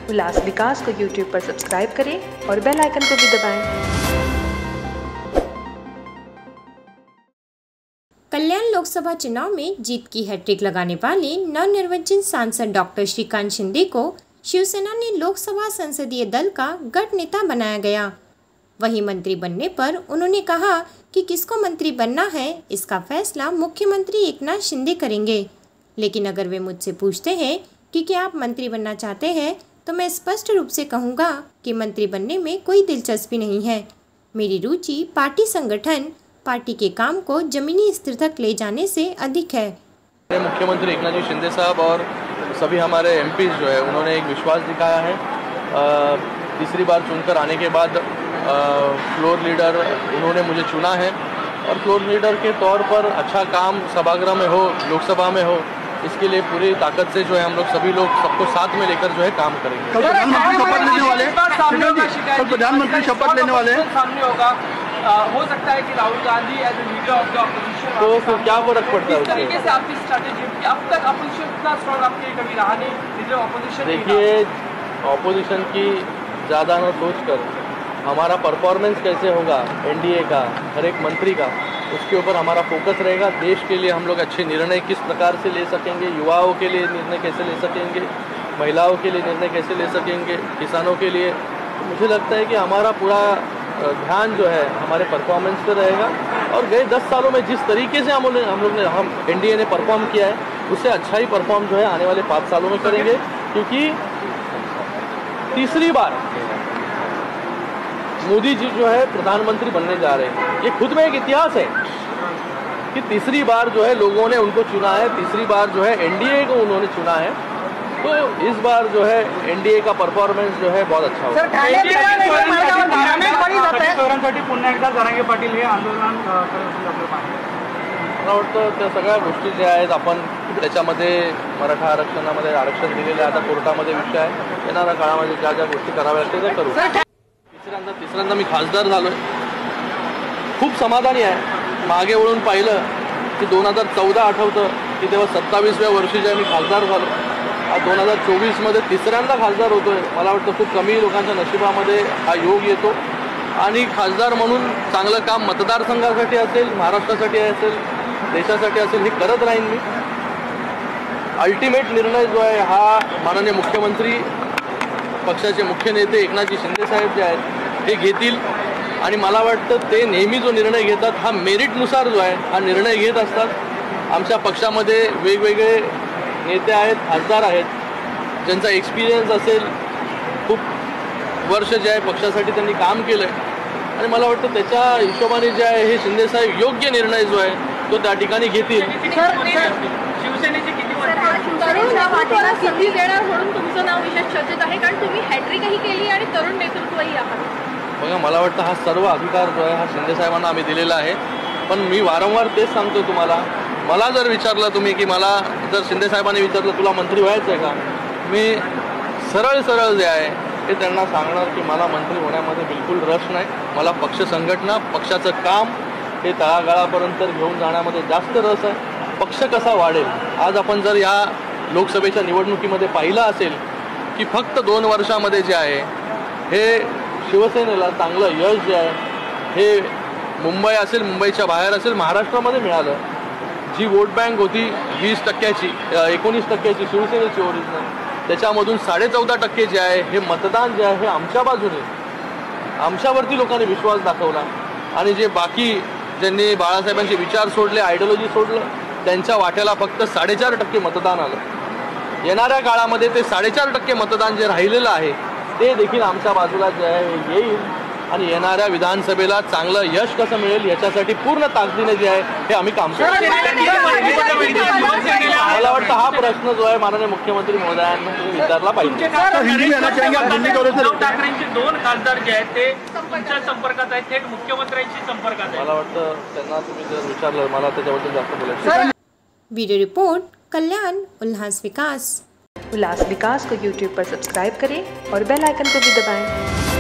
उल्लास विकास को YouTube पर subscribe करें और बेल आइकन को भी दबाएं। कल्याण लोकसभा चुनाव में जीत की हैट्रिक लगाने वाले नवनिर्वाचित सांसद डॉक्टर श्रीकांत शिंदे को शिवसेना ने लोकसभा संसदीय दल का गढ़ नेता बनाया गया। वहीं मंत्री बनने पर उन्होंने कहा कि किसको मंत्री बनना है इसका फैसला मुख्यमंत्री एकनाथ शिंदे करेंगे। लेकिन अगर वे मुझसे पूछते हैं कि क्या आप मंत्री बनना चाहते हैं तो मैं स्पष्ट रूप से कहूँगा कि मंत्री बनने में कोई दिलचस्पी नहीं है। मेरी रुचि पार्टी संगठन, पार्टी के काम को जमीनी स्तर तक ले जाने से अधिक है। मुख्यमंत्री एकनाथ जी शिंदे साहब और सभी हमारे एमपी जो है उन्होंने एक विश्वास दिखाया है। तीसरी बार चुनकर आने के बाद फ्लोर लीडर उन्होंने मुझे चुना है और फ्लोर लीडर के तौर पर अच्छा काम सभागृह में हो, लोकसभा में हो, इसके लिए पूरी ताकत से जो है हम लोग सभी लोग सबको साथ में लेकर जो है काम करेंगे। कल प्रधानमंत्री शपथ लेने वाले सामने होगा, हो सकता है कि Rahul Gandhi as leader of the opposition, तो फिर क्या फर्क पड़ता है? इस तरीके से आपकी स्ट्रैटेजी कि अब तक अपोजिशन इतना स्ट्रॉन्ग आपके कभी रहा नहीं, लीडर ऑपोजिशन। देखिए, ऑपोजिशन की ज़्यादा न सोचकर हमारा परफॉर्मेंस कैसे होगा एनडीए का, हर एक मंत्री का, उसके ऊपर हमारा फोकस रहेगा। देश के लिए हम लोग अच्छे निर्णय किस प्रकार से ले सकेंगे, युवाओं के लिए निर्णय कैसे ले सकेंगे, महिलाओं के लिए निर्णय कैसे ले सकेंगे, किसानों के लिए। मुझे लगता है कि हमारा पूरा ध्यान जो है हमारे परफॉर्मेंस पर रहेगा और गए 10 सालों में जिस तरीके से हम एनडीए ने परफॉर्म किया है उससे अच्छा ही परफॉर्म जो है आने वाले 5 सालों में करेंगे। क्योंकि तीसरी बार मोदी जी जो है प्रधानमंत्री बनने जा रहे हैं। ये खुद में एक इतिहास है कि तीसरी बार जो है लोगों ने उनको चुना है, तीसरी बार जो है एनडीए को उन्होंने चुना है। तो इस बार जो है एनडीए का परफॉर्मेंस जो है बहुत अच्छा होगा। पुन्हा एकदा जरांगे पाटील हे आंदोलन मला वाटतं त्या सगळ्या गोष्टी ज्या आहेत आपण त्याच्यामध्ये मराठा आरक्षणामध्ये आरक्षण दिलेलं आहे, आता कोर्टामध्ये विषय आहे, येणाऱ्या काळामध्ये ज्या ज्या गोष्टी कराव्या लागतील त्या करू। तिसऱ्यांदा मी खासदार झालोय, खूप समाधानी आहे। मागे वळून पाहिलं की 2014 आठवतं की तेव्हा 27व्या वर्षी जेव्हा मी खासदार झालो, आज 2024मध्ये तिसऱ्यांदा खासदार होतोय। मला वाटतं खूप कमी लोकांच्या नशिबामध्ये हा योग येतो आणि खासदार म्हणून चांगलं काम मतदारसंघासाठी असेल, महाराष्ट्रासाठी असेल, देशासाठी असेल, हे करत राहीन मी। अल्टिमेट निर्णय जो आहे हा माननीय मुख्यमंत्री, पक्षाचे मुख्य नेते एकनाथजी शिंदे साहेब जे आहेत हे घेतील आणि मला वाटतं ते नेहमी जो निर्णय घेतात हा मेरिटनुसार जो आहे हा निर्णय घेत असतात। आमच्या पक्षामध्ये वेगवेगळे नेते आहेत, खासदार आहेत, ज्यांचा एक्सपिरियन्स असेल, खूप वर्ष जे आहे पक्षासाठी त्यांनी काम केलं आहे आणि मला वाटतं त्याच्या हिशोबाने जे आहे हे शिंदेसाहेब योग्य निर्णय जो आहे तो त्या ठिकाणी घेतील। शिवसेनेचे किती देणार म्हणून तुमचं नाव विशेष चर्चेत आहे, कारण तुम्ही हॅट्रिकही केली आणि तरुण नेतृत्वही आहात। बघा, मला वाटतं हा सर्व अधिकार जो आहे हा शिंदेसाहेबांना आम्ही दिलेला आहे। पण मी वारंवार तेच सांगतो तुम्हाला, मला जर विचारलं तुम्ही की मला जर शिंदेसाहेबांनी विचारलं तुला मंत्री व्हायचं आहे का, मी सरळ जे आहे ते त्यांना सांगणार की मला मंत्री होण्यामध्ये बिलकुल रस नाही। मला पक्ष संघटना, पक्षाचं काम हे तळागाळापर्यंत घेऊन जाण्यामध्ये जास्त रस आहे। पक्ष कसा वाढेल, आज आपण जर या लोकसभेच्या निवडणुकीमध्ये पाहिलं असेल की फक्त 2 वर्षामध्ये जे आहे हे शिवसेनेला चांगलं यश जे आहे हे मुंबई असेल, मुंबईच्या बाहेर असेल, महाराष्ट्रामध्ये मिळालं। जी वोट बँक होती 20%ची, 19%ची शिवसेनेची ओरिजिनल, त्याच्यामधून 14.5% जे आहे हे मतदान जे आहे हे आमच्या बाजूने, आमच्यावरती लोकांनी विश्वास दाखवला आणि जे बाकी ज्यांनी बाळासाहेबांचे विचार सोडले, आयडियोलॉजी सोडलं, त्यांच्या वाट्याला फक्त 4.5% मतदान आलं। येणाऱ्या काळामध्ये ते 4.5% मतदान जे राहिलेलं आहे ते देखील आमच्या बाजूला जे आहे येईल आणि येणाऱ्या विधानसभेला चांगलं यश कसं मिळेल याच्यासाठी पूर्ण ताकदीने जे आहे हे आम्ही काम करू। मला वाटतं हा प्रश्न जो आहे माननीय मुख्यमंत्री महोदयांना विचारला पाहिजे। ठाकरेंचे 2 खासदार जे आहेत ते तुमच्या संपर्कात आहेत, थेट मुख्यमंत्र्यांशी संपर्कात आहेत। मला वाटतं त्यांना तुम्ही जर विचारलं, मला त्याच्याबद्दल जास्त बोलायचं। ब्यूरो रिपोर्ट, कल्याण उल्लास विकास। उल्लास विकास को YouTube पर सब्सक्राइब करें और बेल आइकन को भी दबाएं।